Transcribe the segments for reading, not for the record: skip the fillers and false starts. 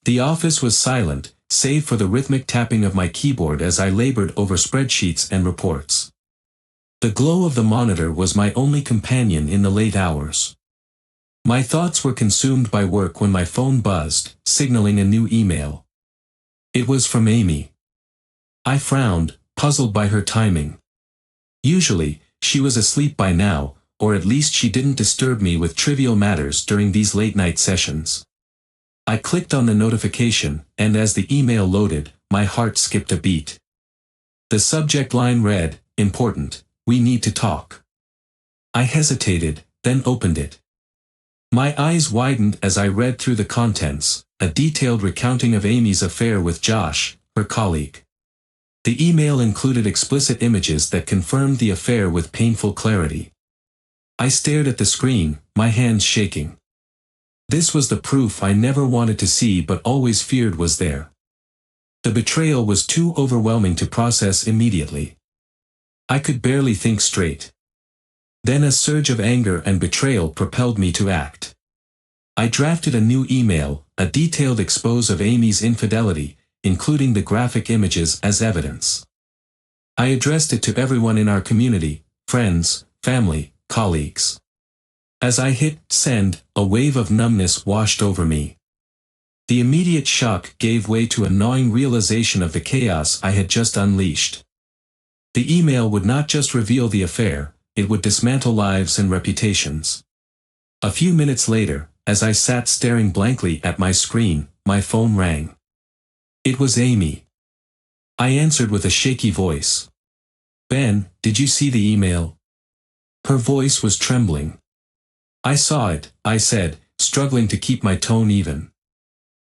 The office was silent, save for the rhythmic tapping of my keyboard as I labored over spreadsheets and reports. The glow of the monitor was my only companion in the late hours. My thoughts were consumed by work when my phone buzzed, signaling a new email. It was from Amy. I frowned, puzzled by her timing. Usually, she was asleep by now, or at least she didn't disturb me with trivial matters during these late-night sessions. I clicked on the notification, and as the email loaded, my heart skipped a beat. The subject line read, "Important, we need to talk." I hesitated, then opened it. My eyes widened as I read through the contents, a detailed recounting of Amy's affair with Josh, her colleague. The email included explicit images that confirmed the affair with painful clarity. I stared at the screen, my hands shaking. This was the proof I never wanted to see but always feared was there. The betrayal was too overwhelming to process immediately. I could barely think straight. Then a surge of anger and betrayal propelled me to act. I drafted a new email, a detailed expose of Amy's infidelity, including the graphic images as evidence. I addressed it to everyone in our community, friends, family, colleagues. As I hit send, a wave of numbness washed over me. The immediate shock gave way to a gnawing realization of the chaos I had just unleashed. The email would not just reveal the affair, it would dismantle lives and reputations. A few minutes later, as I sat staring blankly at my screen, my phone rang. It was Amy. I answered with a shaky voice. "Ben, did you see the email?" Her voice was trembling. "I saw it," I said, struggling to keep my tone even.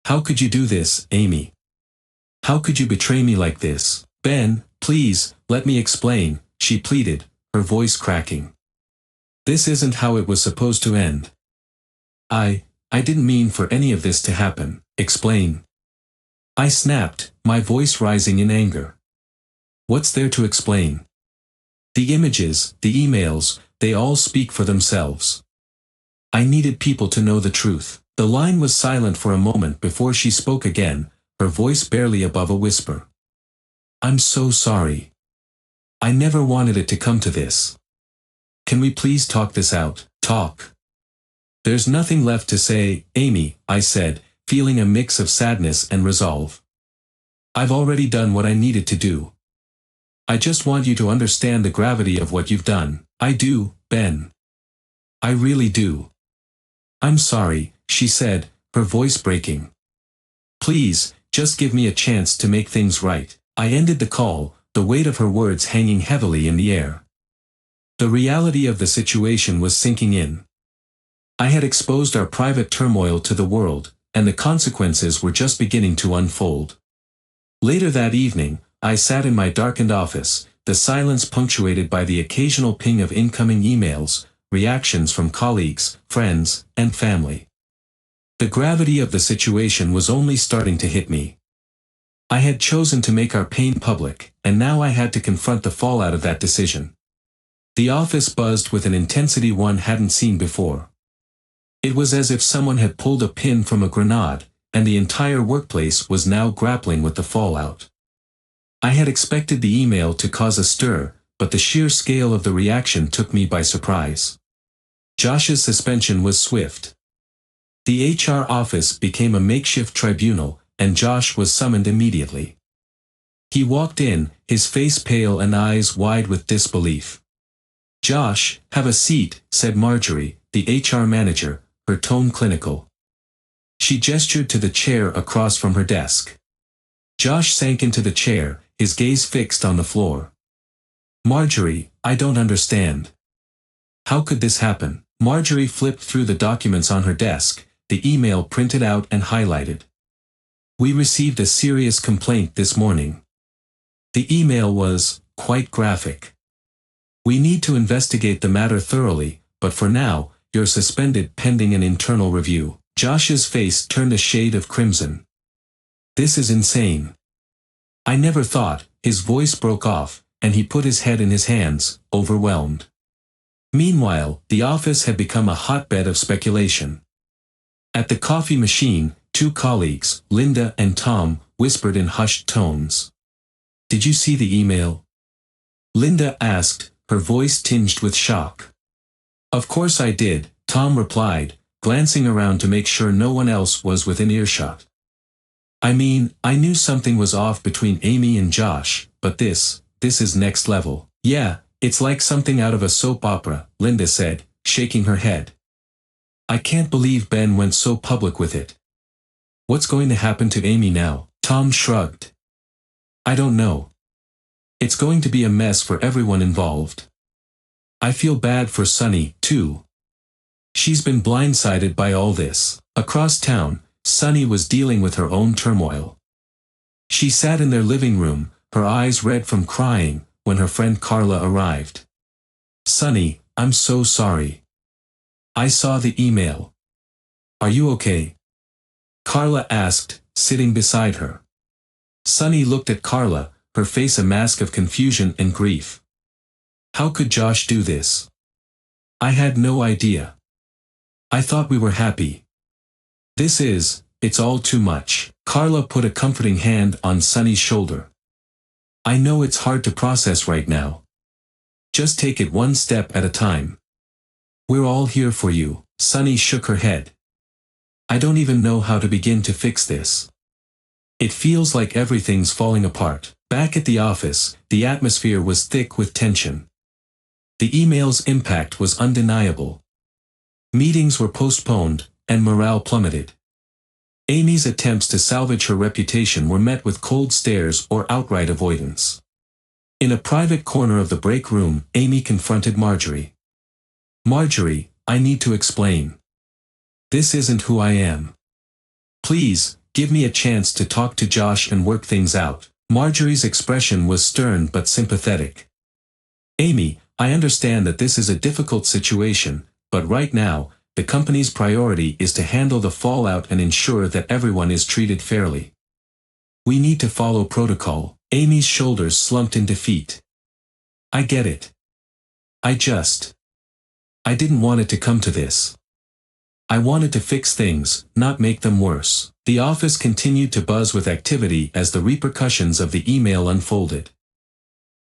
"How could you do this, Amy? How could you betray me like this?" "Ben, please, let me explain," she pleaded, her voice cracking. "This isn't how it was supposed to end. I didn't mean for any of this to happen. Explain." I snapped, my voice rising in anger. "What's there to explain? The images, the emails, they all speak for themselves. I needed people to know the truth." The line was silent for a moment before she spoke again, her voice barely above a whisper. "I'm so sorry. I never wanted it to come to this. Can we please talk this out?" "Talk." "There's nothing left to say, Amy," I said, feeling a mix of sadness and resolve. "I've already done what I needed to do. I just want you to understand the gravity of what you've done." "I do, Ben. I really do." "I'm sorry," she said, her voice breaking. "Please, just give me a chance to make things right." I ended the call, the weight of her words hanging heavily in the air. The reality of the situation was sinking in. I had exposed our private turmoil to the world, and the consequences were just beginning to unfold. Later that evening, I sat in my darkened office, the silence punctuated by the occasional ping of incoming emails, reactions from colleagues, friends, and family. The gravity of the situation was only starting to hit me. I had chosen to make our pain public, and now I had to confront the fallout of that decision. The office buzzed with an intensity one hadn't seen before. It was as if someone had pulled a pin from a grenade, and the entire workplace was now grappling with the fallout. I had expected the email to cause a stir, but the sheer scale of the reaction took me by surprise. Josh's suspension was swift. The HR office became a makeshift tribunal, and Josh was summoned immediately. He walked in, his face pale and eyes wide with disbelief. "Josh, have a seat," said Marjorie, the HR manager, her tone clinical. She gestured to the chair across from her desk. Josh sank into the chair, his gaze fixed on the floor. "Marjorie, I don't understand. How could this happen?" Marjorie flipped through the documents on her desk, the email printed out and highlighted. "We received a serious complaint this morning. The email was quite graphic. We need to investigate the matter thoroughly, but for now, you're suspended pending an internal review." Josh's face turned a shade of crimson. "This is insane. I never thought." His voice broke off, and he put his head in his hands, overwhelmed. Meanwhile, the office had become a hotbed of speculation. At the coffee machine, Two colleagues, Linda and Tom, whispered in hushed tones. "Did you see the email?" Linda asked, her voice tinged with shock. "Of course I did," Tom replied, glancing around to make sure no one else was within earshot. "I mean, I knew something was off between Amy and Josh, but this is next level." "Yeah, it's like something out of a soap opera," Linda said, shaking her head. "I can't believe Ben went so public with it." "What's going to happen to Amy now?" Tom shrugged. "I don't know. It's going to be a mess for everyone involved. I feel bad for Sunny, too. She's been blindsided by all this." Across town, Sunny was dealing with her own turmoil. She sat in their living room, her eyes red from crying, when her friend Carla arrived. "Sunny, I'm so sorry. I saw the email. Are you okay?" Carla asked, sitting beside her. Sunny looked at Carla, her face a mask of confusion and grief. "How could Josh do this? I had no idea. I thought we were happy. It's all too much." Carla put a comforting hand on Sunny's shoulder. "I know it's hard to process right now. Just take it one step at a time. We're all here for you." Sunny shook her head. "I don't even know how to begin to fix this. It feels like everything's falling apart." Back at the office, the atmosphere was thick with tension. The email's impact was undeniable. Meetings were postponed, and morale plummeted. Amy's attempts to salvage her reputation were met with cold stares or outright avoidance. In a private corner of the break room, Amy confronted Marjorie. "Marjorie, I need to explain. This isn't who I am. Please, give me a chance to talk to Josh and work things out." Marjorie's expression was stern but sympathetic. "Amy, I understand that this is a difficult situation, but right now, the company's priority is to handle the fallout and ensure that everyone is treated fairly. We need to follow protocol." Amy's shoulders slumped in defeat. "I get it. I didn't want it to come to this. I wanted to fix things, not make them worse." The office continued to buzz with activity as the repercussions of the email unfolded.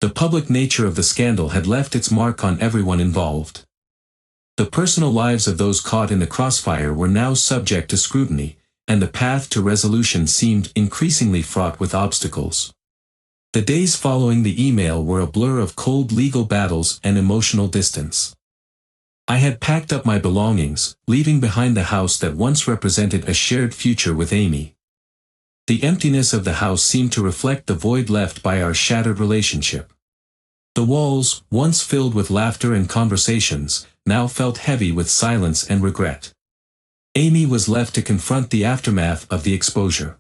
The public nature of the scandal had left its mark on everyone involved. The personal lives of those caught in the crossfire were now subject to scrutiny, and the path to resolution seemed increasingly fraught with obstacles. The days following the email were a blur of cold legal battles and emotional distance. I had packed up my belongings, leaving behind the house that once represented a shared future with Amy. The emptiness of the house seemed to reflect the void left by our shattered relationship. The walls, once filled with laughter and conversations, now felt heavy with silence and regret. Amy was left to confront the aftermath of the exposure.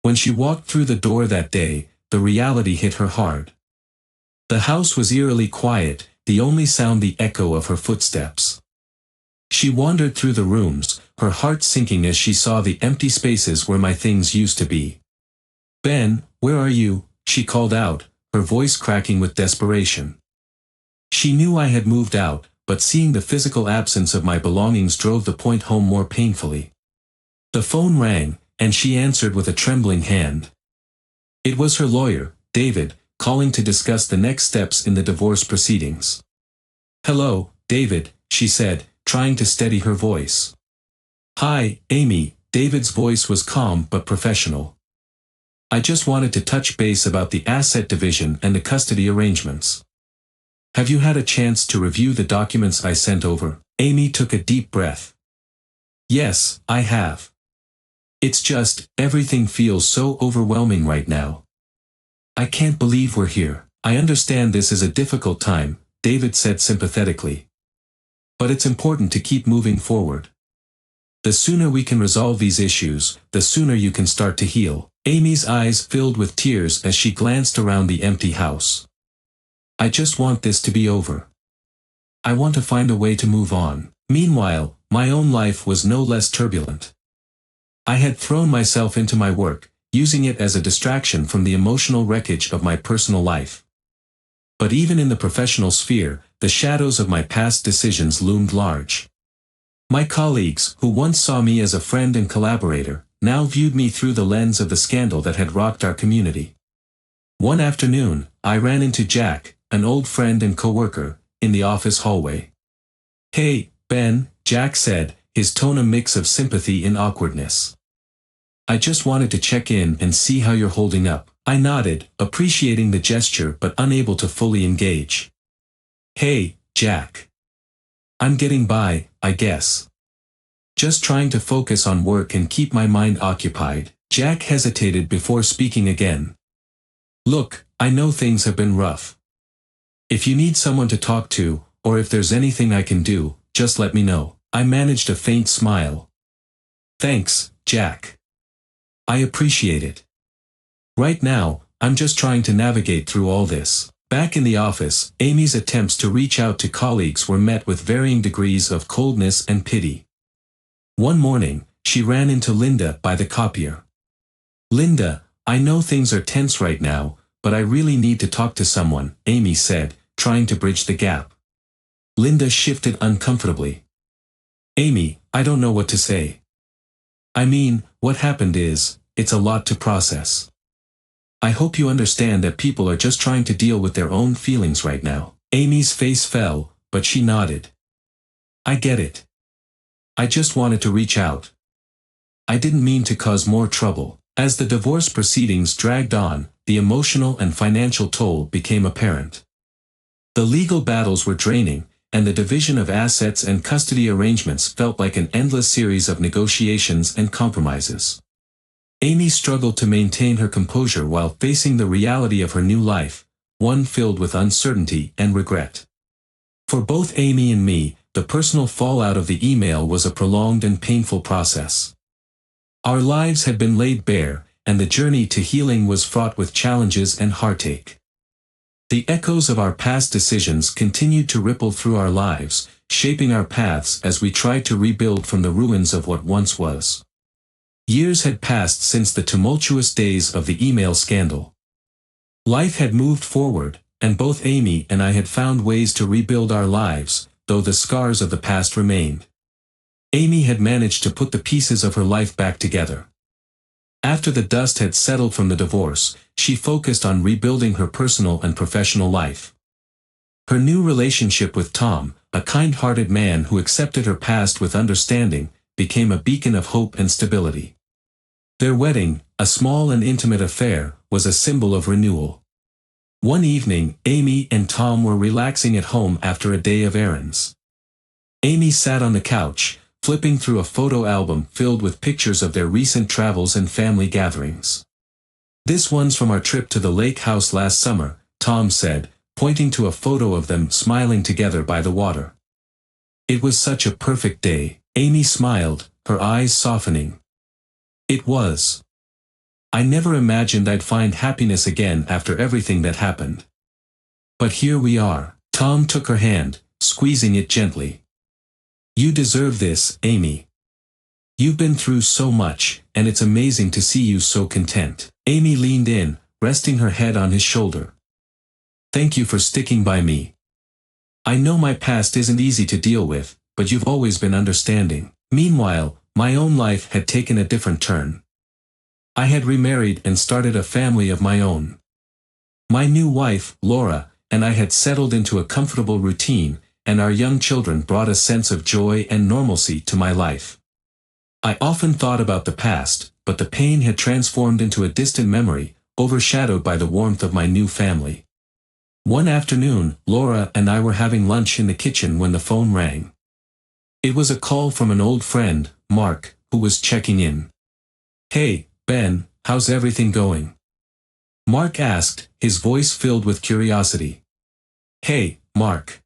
When she walked through the door that day, the reality hit her hard. The house was eerily quiet, the only sound the echo of her footsteps. She wandered through the rooms, her heart sinking as she saw the empty spaces where my things used to be. "Ben, where are you?" she called out, her voice cracking with desperation. She knew I had moved out, but seeing the physical absence of my belongings drove the point home more painfully. The phone rang, and she answered with a trembling hand. It was her lawyer, David, calling to discuss the next steps in the divorce proceedings. "Hello, David," she said, trying to steady her voice. "Hi, Amy." David's voice was calm but professional. "I just wanted to touch base about the asset division and the custody arrangements. Have you had a chance to review the documents I sent over?" Amy took a deep breath. "Yes, I have. It's just, everything feels so overwhelming right now. I can't believe we're here." "I understand this is a difficult time," David said sympathetically. "But it's important to keep moving forward. The sooner we can resolve these issues, the sooner you can start to heal." Amy's eyes filled with tears as she glanced around the empty house. "I just want this to be over. I want to find a way to move on." Meanwhile, my own life was no less turbulent. I had thrown myself into my work, using it as a distraction from the emotional wreckage of my personal life. But even in the professional sphere, the shadows of my past decisions loomed large. My colleagues, who once saw me as a friend and collaborator, now viewed me through the lens of the scandal that had rocked our community. One afternoon, I ran into Jack, an old friend and coworker, in the office hallway. "Hey, Ben," Jack said, his tone a mix of sympathy and awkwardness. "I just wanted to check in and see how you're holding up." I nodded, appreciating the gesture but unable to fully engage. "Hey, Jack. I'm getting by, I guess. Just trying to focus on work and keep my mind occupied." Jack hesitated before speaking again. "Look, I know things have been rough. If you need someone to talk to, or if there's anything I can do, just let me know." I managed a faint smile. "Thanks, Jack. I appreciate it. Right now, I'm just trying to navigate through all this." Back in the office, Amy's attempts to reach out to colleagues were met with varying degrees of coldness and pity. One morning, she ran into Linda by the copier. "Linda, I know things are tense right now, but I really need to talk to someone," Amy said, trying to bridge the gap. Linda shifted uncomfortably. "Amy, I don't know what to say. I mean, what happened is, it's a lot to process. I hope you understand that people are just trying to deal with their own feelings right now." Amy's face fell, but she nodded. "I get it. I just wanted to reach out. I didn't mean to cause more trouble." As the divorce proceedings dragged on, the emotional and financial toll became apparent. The legal battles were draining, and the division of assets and custody arrangements felt like an endless series of negotiations and compromises. Amy struggled to maintain her composure while facing the reality of her new life, one filled with uncertainty and regret. For both Amy and me, the personal fallout of the email was a prolonged and painful process. Our lives had been laid bare, and the journey to healing was fraught with challenges and heartache. The echoes of our past decisions continued to ripple through our lives, shaping our paths as we tried to rebuild from the ruins of what once was. Years had passed since the tumultuous days of the email scandal. Life had moved forward, and both Amy and I had found ways to rebuild our lives, though the scars of the past remained. Amy had managed to put the pieces of her life back together. After the dust had settled from the divorce, she focused on rebuilding her personal and professional life. Her new relationship with Tom, a kind-hearted man who accepted her past with understanding, became a beacon of hope and stability. Their wedding, a small and intimate affair, was a symbol of renewal. One evening, Amy and Tom were relaxing at home after a day of errands. Amy sat on the couch, flipping through a photo album filled with pictures of their recent travels and family gatherings. "This one's from our trip to the lake house last summer," Tom said, pointing to a photo of them smiling together by the water. "It was such a perfect day." Amy smiled, her eyes softening. "It was. I never imagined I'd find happiness again after everything that happened. But here we are." Tom took her hand, squeezing it gently. "You deserve this, Amy. You've been through so much, and it's amazing to see you so content." Amy leaned in, resting her head on his shoulder. "Thank you for sticking by me. I know my past isn't easy to deal with, but you've always been understanding." Meanwhile, my own life had taken a different turn. I had remarried and started a family of my own. My new wife, Laura, and I had settled into a comfortable routine, and our young children brought a sense of joy and normalcy to my life. I often thought about the past, but the pain had transformed into a distant memory, overshadowed by the warmth of my new family. One afternoon, Laura and I were having lunch in the kitchen when the phone rang. It was a call from an old friend, Mark, who was checking in. "Hey, Ben, how's everything going?" Mark asked, his voice filled with curiosity. "Hey, Mark.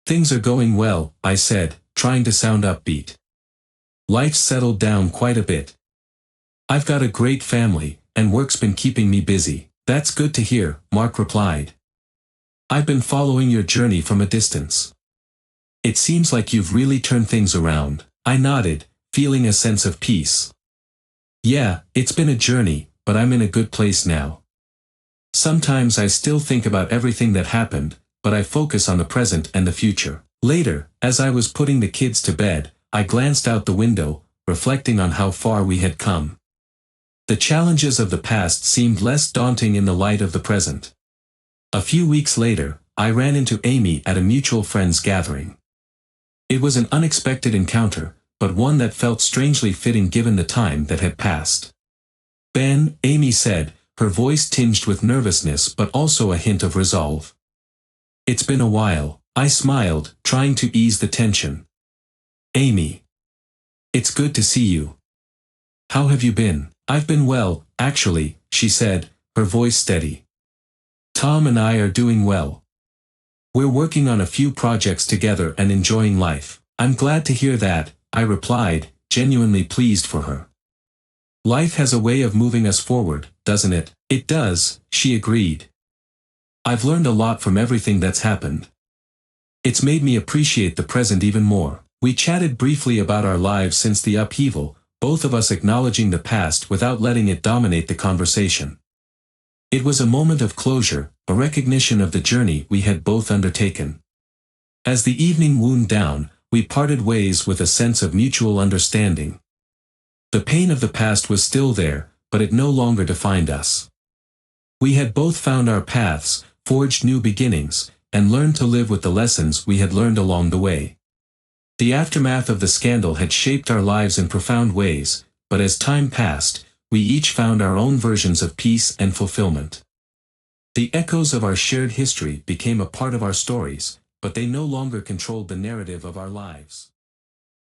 Things are going well," I said, trying to sound upbeat. "Life's settled down quite a bit. I've got a great family, and work's been keeping me busy." "That's good to hear," Mark replied. "I've been following your journey from a distance. It seems like you've really turned things around." I nodded, feeling a sense of peace. "Yeah, it's been a journey, but I'm in a good place now. Sometimes I still think about everything that happened, but I focus on the present and the future." Later, as I was putting the kids to bed, I glanced out the window, reflecting on how far we had come. The challenges of the past seemed less daunting in the light of the present. A few weeks later, I ran into Amy at a mutual friend's gathering. It was an unexpected encounter, but one that felt strangely fitting given the time that had passed. "Ben," Amy said, her voice tinged with nervousness but also a hint of resolve. "It's been a while," I smiled, trying to ease the tension. "Amy. It's good to see you. How have you been?" "I've been well, actually," she said, her voice steady. "Tom and I are doing well. We're working on a few projects together and enjoying life." "I'm glad to hear that," I replied, genuinely pleased for her. "Life has a way of moving us forward, doesn't it?" "It does," she agreed. "I've learned a lot from everything that's happened. It's made me appreciate the present even more." We chatted briefly about our lives since the upheaval, both of us acknowledging the past without letting it dominate the conversation. It was a moment of closure, a recognition of the journey we had both undertaken. As the evening wound down, we parted ways with a sense of mutual understanding. The pain of the past was still there, but it no longer defined us. We had both found our paths, forged new beginnings, and learned to live with the lessons we had learned along the way. The aftermath of the scandal had shaped our lives in profound ways, but as time passed, we each found our own versions of peace and fulfillment. The echoes of our shared history became a part of our stories, but they no longer controlled the narrative of our lives.